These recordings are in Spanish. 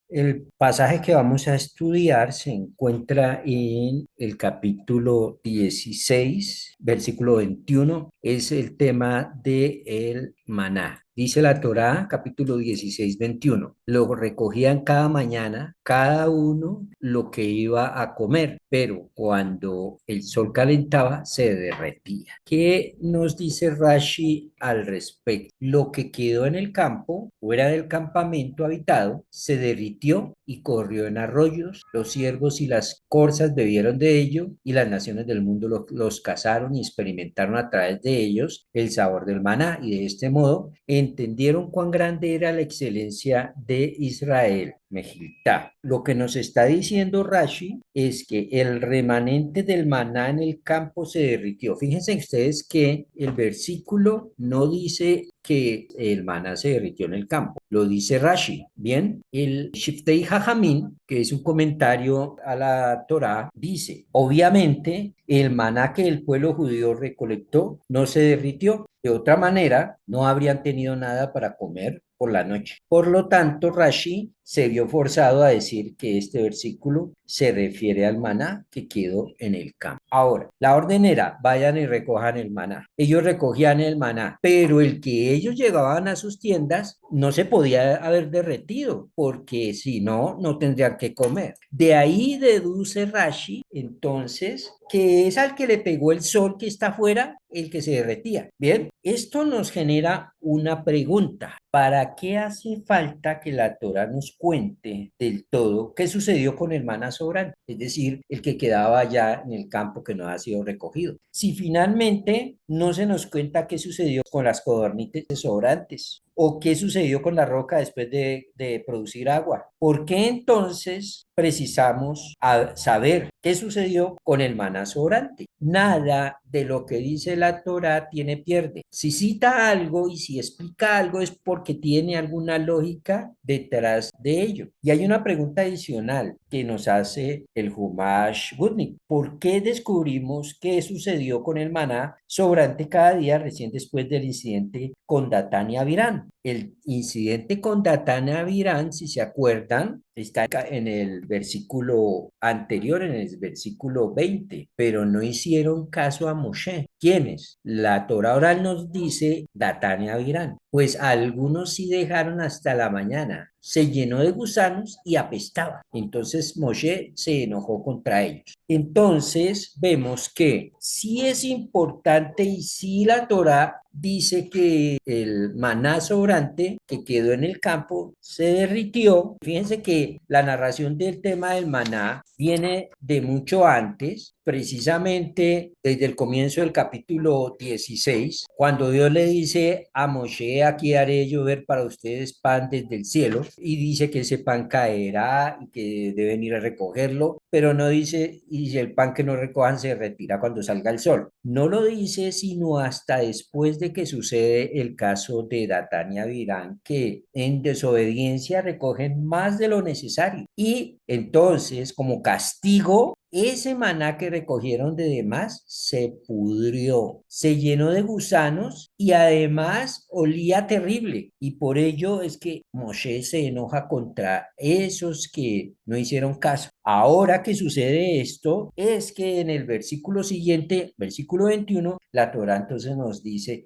El pasaje que vamos a estudiar se encuentra en el capítulo 16, versículo 21. Es el tema del maná. Dice la Torá, capítulo 16, 21. Lo recogían cada mañana, cada uno lo que iba a comer, pero cuando el sol calentaba, se derretía. ¿Qué nos dice Rashi al respecto? Lo que quedó en el campo, fuera del campamento habitado, se derritió y corrió en arroyos. Los ciervos y las corzas bebieron de ello, y las naciones del mundo los cazaron y experimentaron a través de ellos el sabor del maná, y de este modo entendieron cuán grande era la excelencia de Israel. Mejiltá. Lo que nos está diciendo Rashi es que el remanente del maná en el campo se derritió. Fíjense ustedes que el versículo no dice que el maná se derritió en el campo, lo dice Rashi. Bien, el Shiftei Jajamín, que es un comentario a la Torá, dice, obviamente el maná que el pueblo judío recolectó no se derritió. De otra manera, no habrían tenido nada para comer por la noche. Por lo tanto, Rashi se vio forzado a decir que este versículo se refiere al maná que quedó en el campo. Ahora, la orden era, vayan y recojan el maná. Ellos recogían el maná, pero el que ellos llevaban a sus tiendas no se podía haber derretido, porque si no, no tendrían que comer. De ahí deduce Rashi, entonces, que es al que le pegó el sol que está afuera el que se derretía. Bien, esto nos genera una pregunta. ¿Para qué hace falta que la Torah nos cuente del todo qué sucedió con el maná sobrante? Es decir, el que quedaba allá en el campo que no ha sido recogido. Si finalmente no se nos cuenta qué sucedió con las codornices sobrantes o qué sucedió con la roca después de producir agua. ¿Por qué entonces precisamos saber qué sucedió con el maná sobrante? Nada de lo que dice la Torá tiene pierde. Si cita algo y si explica algo es porque tiene alguna lógica detrás de ello. Y hay una pregunta adicional que nos hace el Humash Gutnick. ¿Por qué descubrimos qué sucedió con el maná sobrante cada día recién después del incidente con Datán y Avirán? El incidente con Datán y Avirán, si se acuerdan, está en el versículo anterior, en el versículo 20, pero no hicieron caso a Moshe. ¿Quiénes? La Torah oral nos dice Datán y Avirán. Pues algunos sí dejaron hasta la mañana, se llenó de gusanos y apestaba. Entonces Moshe se enojó contra ellos. Entonces vemos que sí es importante y sí la Torah dice que el maná sobrante que quedó en el campo se derritió. Fíjense que la narración del tema del maná viene de mucho antes, precisamente desde el comienzo del capítulo 16, cuando Dios le dice a Moshe, aquí haré llover para ustedes pan desde el cielo, y dice que ese pan caerá y que deben ir a recogerlo, pero no dice, y si el pan que no recojan se retira cuando salga el sol. No lo dice sino hasta después de que sucede el caso de Datán y Avirán, que en desobediencia recogen más de lo necesario. Y entonces, como castigo, ese maná que recogieron de demás se pudrió, se llenó de gusanos y además olía terrible. Y por ello es que Moshe se enoja contra esos que no hicieron caso. Ahora que sucede esto, es que en el versículo siguiente, versículo 21, la Torá entonces nos dice,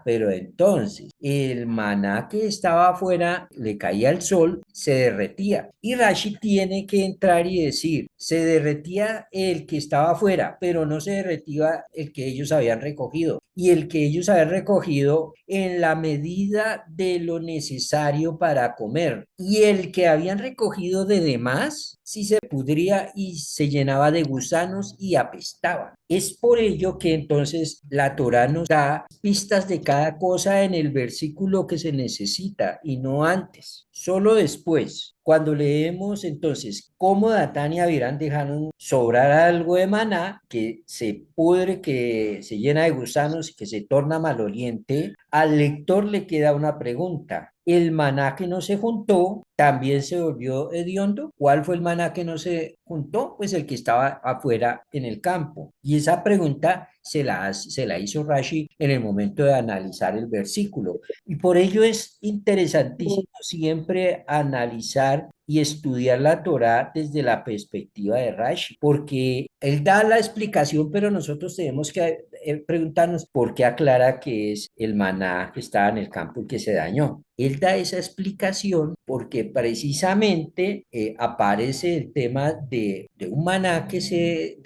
pero entonces el maná que estaba afuera, le caía el sol, se derretía. Y Rashi tiene que entrar y decir, se derretía el que estaba afuera, pero no se derretía el que ellos habían recogido. Y el que ellos habían recogido en la medida de lo necesario para comer. Y el que habían recogido de demás, sí se pudría y se llenaba de gusanos y apestaba. Es por ello que entonces la Torá nos da pistas de cada cosa en el versículo que se necesita y no antes, solo después. Cuando leemos entonces cómo Datán y Abiram dejaron sobrar algo de maná que se pudre, que se llena de gusanos y que se torna maloliente, al lector le queda una pregunta. ¿El maná que no se juntó también se volvió hediondo? ¿Cuál fue el maná que no se juntó? Pues el que estaba afuera en el campo. Y esa pregunta se la hizo Rashi en el momento de analizar el versículo. Y por ello es interesantísimo siempre analizar y estudiar la Torá desde la perspectiva de Rashi, porque él da la explicación, pero nosotros tenemos que preguntarnos por qué aclara que es el maná que estaba en el campo y que se dañó. Él da esa explicación porque precisamente aparece el tema de un maná que se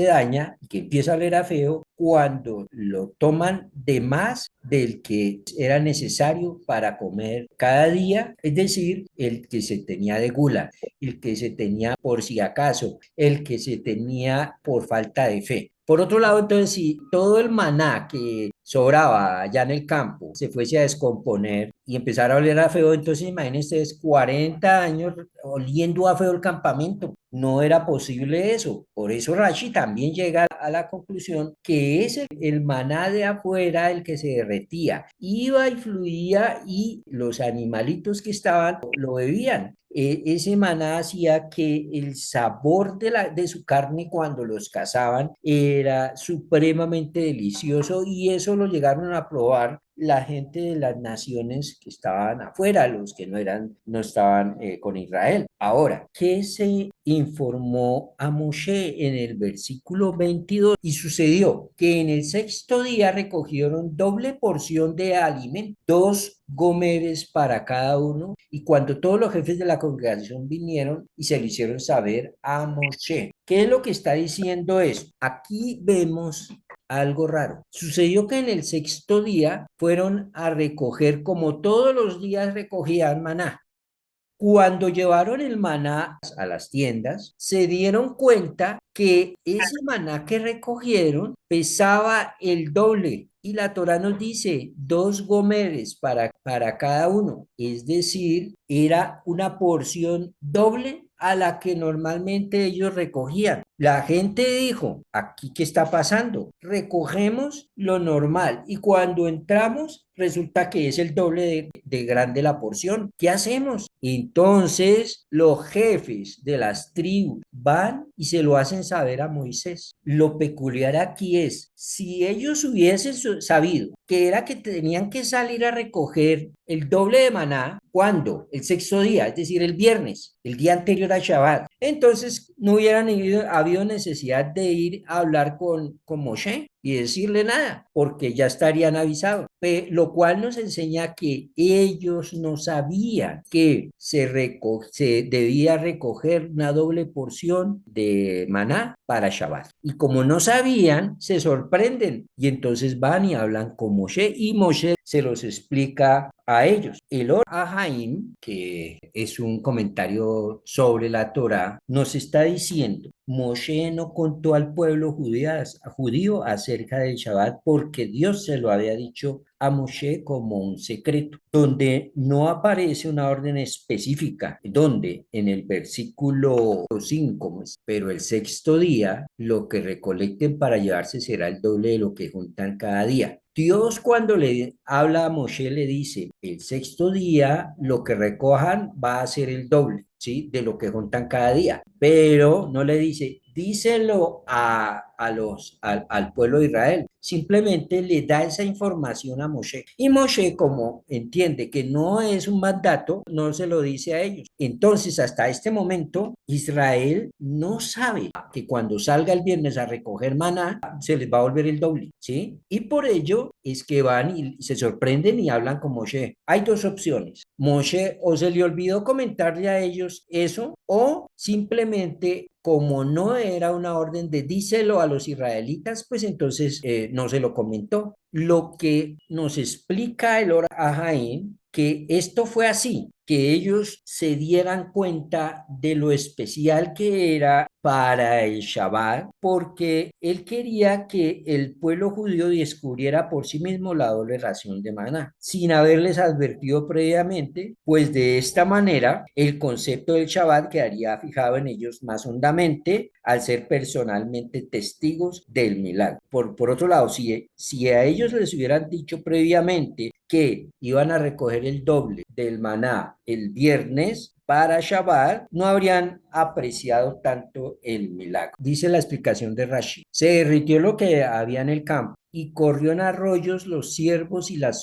daña y que empieza a oler a feo cuando lo toman de más del que era necesario para comer cada día, es decir, el que se tenía de gula, el que se tenía por si acaso, el que se tenía por falta de fe. Por otro lado, entonces, si todo el maná que sobraba allá en el campo se fuese a descomponer y empezara a oler a feo, entonces imagínense ustedes 40 años oliendo a feo el campamento. No era posible eso. Por eso Rashi también llega a la conclusión que es el maná de afuera el que se derretía. Iba y fluía y los animalitos que estaban lo bebían. Ese maná hacía que el sabor de su carne cuando los cazaban era supremamente delicioso y eso lo llegaron a probar la gente de las naciones que estaban afuera, los que no estaban con Israel. Ahora, ¿qué se informó a Moshe en el versículo 22? Y sucedió que en el sexto día recogieron doble porción de alimento, 2 gomeres para cada uno, y cuando todos los jefes de la congregación vinieron y se lo hicieron saber a Moshe. ¿Qué es lo que está diciendo eso? Aquí vemos algo raro. Sucedió que en el sexto día fueron a recoger, como todos los días recogían maná. Cuando llevaron el maná a las tiendas, se dieron cuenta que ese maná que recogieron pesaba el doble. Y la Torá nos dice 2 gomeres para cada uno. Es decir, era una porción doble a la que normalmente ellos recogían. La gente dijo, ¿aquí qué está pasando? Recogemos lo normal y cuando entramos resulta que es el doble de grande la porción. ¿Qué hacemos? Entonces los jefes de las tribus van y se lo hacen saber a Moisés. Lo peculiar aquí es, si ellos hubiesen sabido que era que tenían que salir a recoger el doble de maná, ¿cuándo? El sexto día, es decir, el viernes, el día anterior a Shabbat. Entonces no hubieran habido necesidad de ir a hablar con Moshe y decirle nada, porque ya estarían avisados. Lo cual nos enseña que ellos no sabían que se debía recoger una doble porción de maná para Shabbat. Y como no sabían, se sorprenden y entonces van y hablan con Moshe y Moshe se los explica a ellos. El Or Ahaim, que es un comentario sobre la Torá, nos está diciendo, Moshe no contó al pueblo judío acerca del Shabbat porque Dios se lo había dicho a Moshe como un secreto, donde no aparece una orden específica, donde en el versículo 5, pero el sexto día, lo que recolecten para llevarse será el doble de lo que juntan cada día. Dios cuando le habla a Moshe le dice, el sexto día lo que recojan va a ser el doble, ¿sí? De lo que juntan cada día, pero no le dice, díselo al pueblo de Israel. Simplemente le da esa información a Moshe. Y Moshe, como entiende que no es un mandato, no se lo dice a ellos. Entonces, hasta este momento, Israel no sabe que cuando salga el viernes a recoger maná, se les va a volver el doble, ¿sí? Y por ello es que van y se sorprenden y hablan con Moshe. Hay dos opciones. Moshe o se le olvidó comentarle a ellos eso o simplemente como no era una orden de díselo a los israelitas, pues entonces no se lo comentó. Lo que nos explica el Or Ahaim, que esto fue así, que ellos se dieran cuenta de lo especial que era para el Shabbat, porque él quería que el pueblo judío descubriera por sí mismo la doble ración de maná, sin haberles advertido previamente, pues de esta manera el concepto del Shabbat quedaría fijado en ellos más hondamente al ser personalmente testigos del milagro. Por otro lado, si a ellos les hubieran dicho previamente que iban a recoger el doble del maná el viernes para Shabbat, no habrían apreciado tanto el milagro. Dice la explicación de Rashi. Se derritió lo que había en el campo y corrió en arroyos los ciervos y las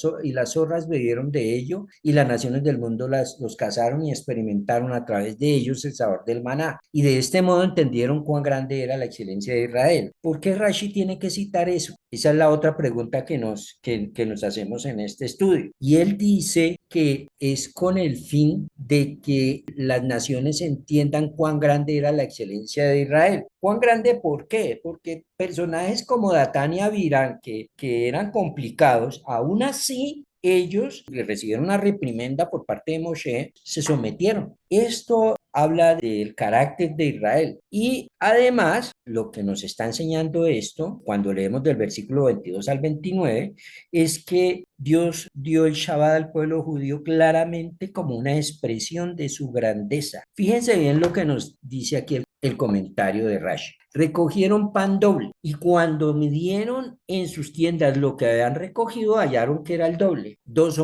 zorras bebieron de ello, y las naciones del mundo los cazaron y experimentaron a través de ellos el sabor del maná. Y de este modo entendieron cuán grande era la excelencia de Israel. ¿Por qué Rashi tiene que citar eso? Esa es la otra pregunta que nos hacemos en este estudio. Y él dice que es con el fin de que las naciones entiendan cuán grande era la excelencia de Israel. ¿Cuán grande por qué? Porque personajes como Datán y Abiram, que eran complicados, aún así ellos recibieron una reprimenda por parte de Moshe, se sometieron. Esto habla del carácter de Israel. Y además, lo que nos está enseñando esto, cuando leemos del versículo 22 al 29, es que Dios dio el Shabbat al pueblo judío claramente como una expresión de su grandeza. Fíjense bien lo que nos dice aquí el comentario de Rashi. Recogieron pan doble y cuando midieron en sus tiendas lo que habían recogido, hallaron que era el doble, 2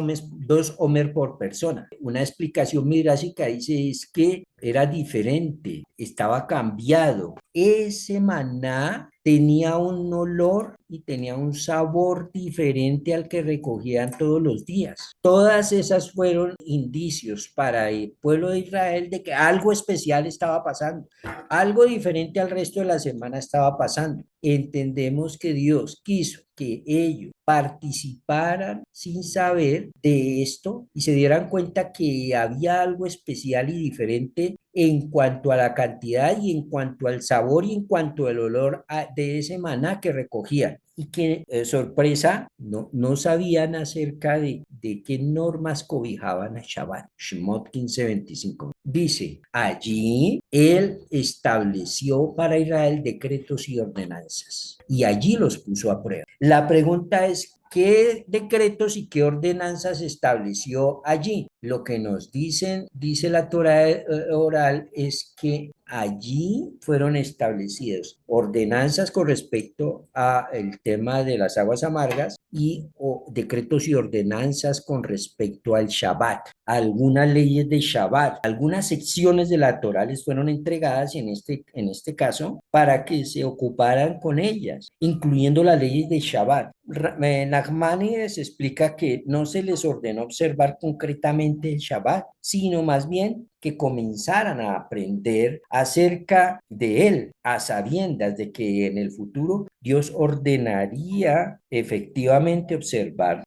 omer por persona. Una explicación midrásica dice es que era diferente, estaba cambiado. Ese maná tenía un olor y tenía un sabor diferente al que recogían todos los días. Todas esas fueron indicios para el pueblo de Israel de que algo especial estaba pasando, algo diferente al resto de la semana estaba pasando. Entendemos que Dios quiso que ellos participaran sin saber de esto y se dieran cuenta que había algo especial y diferente en cuanto a la cantidad y en cuanto al sabor y en cuanto al olor de ese maná que recogían. Y que, sorpresa, no sabían acerca de qué normas cobijaban a Shabbat. Shemot 15:25. Dice, allí él estableció para Israel decretos y ordenanzas, y allí los puso a prueba. La pregunta es, ¿qué decretos y qué ordenanzas estableció allí? Lo que nos dice la Torah oral es que allí fueron establecidos ordenanzas con respecto a el tema de las aguas amargas y decretos y ordenanzas con respecto al Shabbat. Algunas leyes de Shabbat, algunas secciones de la Torah les fueron entregadas en este caso para que se ocuparan con ellas, incluyendo las leyes de Shabbat. Nachmanides explica que no se les ordenó observar concretamente el Shabbat, sino más bien que comenzaran a aprender acerca de él, a sabiendas de que en el futuro Dios ordenaría efectivamente observar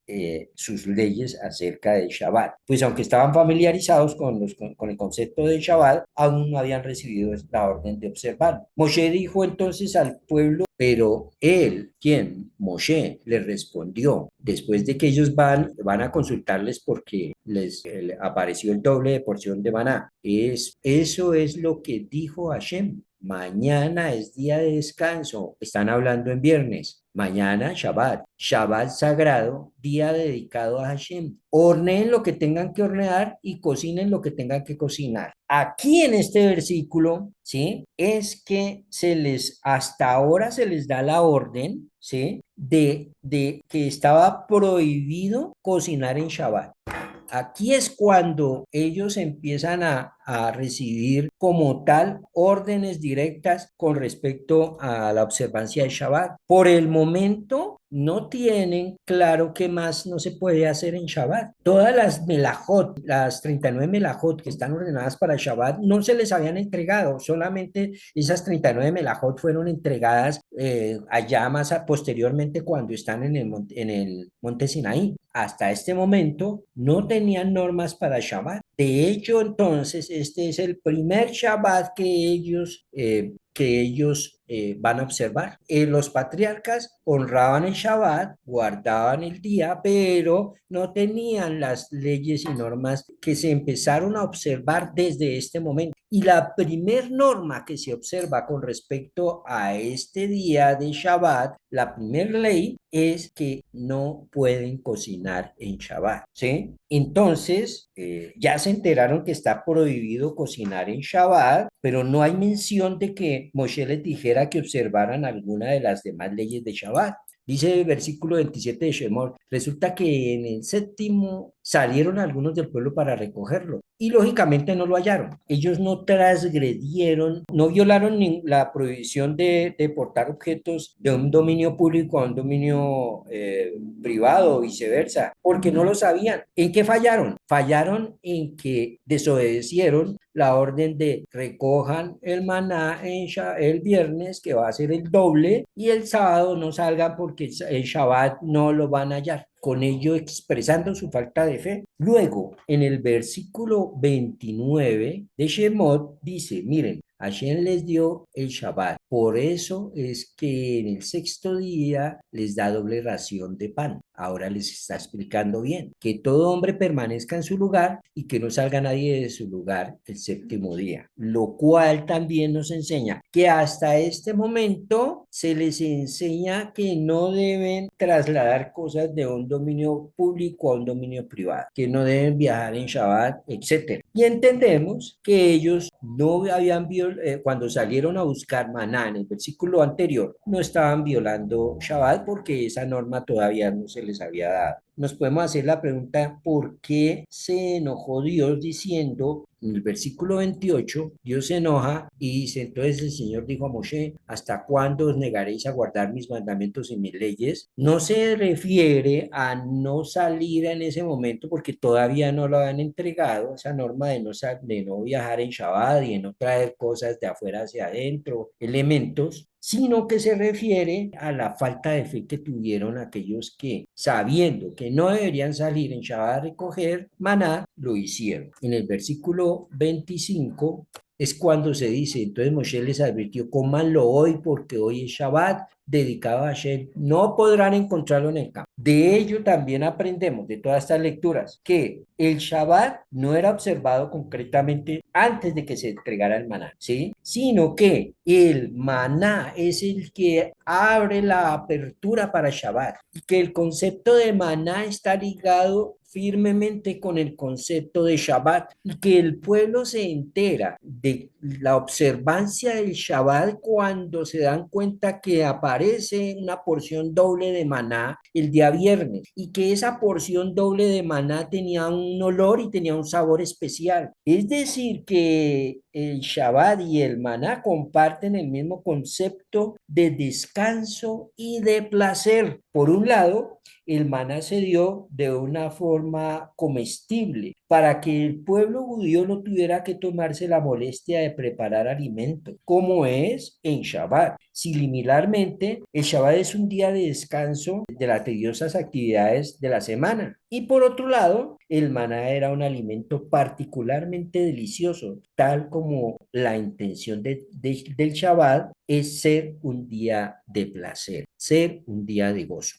sus leyes acerca del Shabbat. Pues aunque estaban familiarizados con el concepto del Shabbat, aún no habían recibido la orden de observar. Moshe dijo entonces al pueblo, pero él, ¿quién? Moshe, le respondió, después de que ellos van a consultarles porque les apareció el doble de porción de maná. Eso es lo que dijo Hashem. Mañana es día de descanso. Están hablando en viernes. Mañana Shabbat. Shabbat sagrado, día dedicado a Hashem. Horneen lo que tengan que hornear y cocinen lo que tengan que cocinar. Aquí en este versículo, ¿sí? Es que hasta ahora se les da la orden, ¿sí? De que estaba prohibido cocinar en Shabbat. Aquí es cuando ellos empiezan a recibir como tal órdenes directas con respecto a la observancia del Shabbat. Por el momento no tienen claro qué más no se puede hacer en Shabbat. Todas las melajot, las 39 melajot que están ordenadas para Shabbat, no se les habían entregado, solamente esas 39 melajot fueron entregadas allá posteriormente cuando están en el monte Sinaí. Hasta este momento no tenían normas para Shabbat. De hecho, entonces, este es el primer Shabbat que ellos van a observar. Los patriarcas honraban el Shabbat, guardaban el día, pero no tenían las leyes y normas que se empezaron a observar desde este momento. Y la primer norma que se observa con respecto a este día de Shabbat, la primera ley es que no pueden cocinar en Shabbat, ¿sí? Entonces, ya se enteraron que está prohibido cocinar en Shabbat, pero no hay mención de que Moshe les dijera que observaran alguna de las demás leyes de Shabbat. Dice el versículo 27 de Shemot, resulta que en el salieron algunos del pueblo para recogerlo y lógicamente no lo hallaron. Ellos no transgredieron, no violaron la prohibición de portar objetos de un dominio público a un dominio privado o viceversa, porque no lo sabían. ¿En qué fallaron? Fallaron en que desobedecieron la orden de recojan el maná el viernes, que va a ser el doble, y el sábado no salgan porque el Shabbat no lo van a hallar, con ello expresando su falta de fe. Luego, en el versículo 29 de Shemot dice, miren, Hashem les dio el Shabbat, por eso es que en el sexto día les da doble ración de pan. Ahora les está explicando bien que todo hombre permanezca en su lugar y que no salga nadie de su lugar el séptimo día, lo cual también nos enseña que hasta este momento se les enseña que no deben trasladar cosas de un dominio público a un dominio privado, que no deben viajar en Shabbat, etcétera. Y entendemos que ellos no habían cuando salieron a buscar maná en el versículo anterior, no estaban violando Shabbat porque esa norma todavía no se les había dado. Nos podemos hacer la pregunta, ¿por qué se enojó Dios diciendo, en el versículo 28, Dios se enoja y dice, entonces el Señor dijo a Moshe, ¿hasta cuándo os negaréis a guardar mis mandamientos y mis leyes? No se refiere a no salir en ese momento porque todavía no lo han entregado, esa norma de no viajar en Shabbat y de no traer cosas de afuera hacia adentro, elementos, sino que se refiere a la falta de fe que tuvieron aquellos que, sabiendo que no deberían salir en Shabbat a recoger maná, lo hicieron. En el versículo 25 es cuando se dice, entonces Moshe les advirtió, cómanlo hoy porque hoy es Shabbat, dedicado a Hashem, no podrán encontrarlo en el campo. De ello también aprendemos, de todas estas lecturas, que el Shabbat no era observado concretamente antes de que se entregara el maná, ¿sí? Sino que el maná es el que abre la apertura para Shabbat y que el concepto de maná está ligado firmemente con el concepto de Shabbat y que el pueblo se entera de la observancia del Shabbat cuando se dan cuenta que aparece una porción doble de maná el día viernes y que esa porción doble de maná tenía un olor y tenía un sabor especial. Es decir, que el Shabbat y el maná comparten el mismo concepto de descanso y de placer. Por un lado, el maná se dio de una forma comestible para que el pueblo judío no tuviera que tomarse la molestia de preparar alimento, como es en Shabbat. Similarmente, el Shabbat es un día de descanso de las tediosas actividades de la semana. Y por otro lado, el maná era un alimento particularmente delicioso, tal como la intención del Shabbat es ser un día de placer, ser un día de gozo.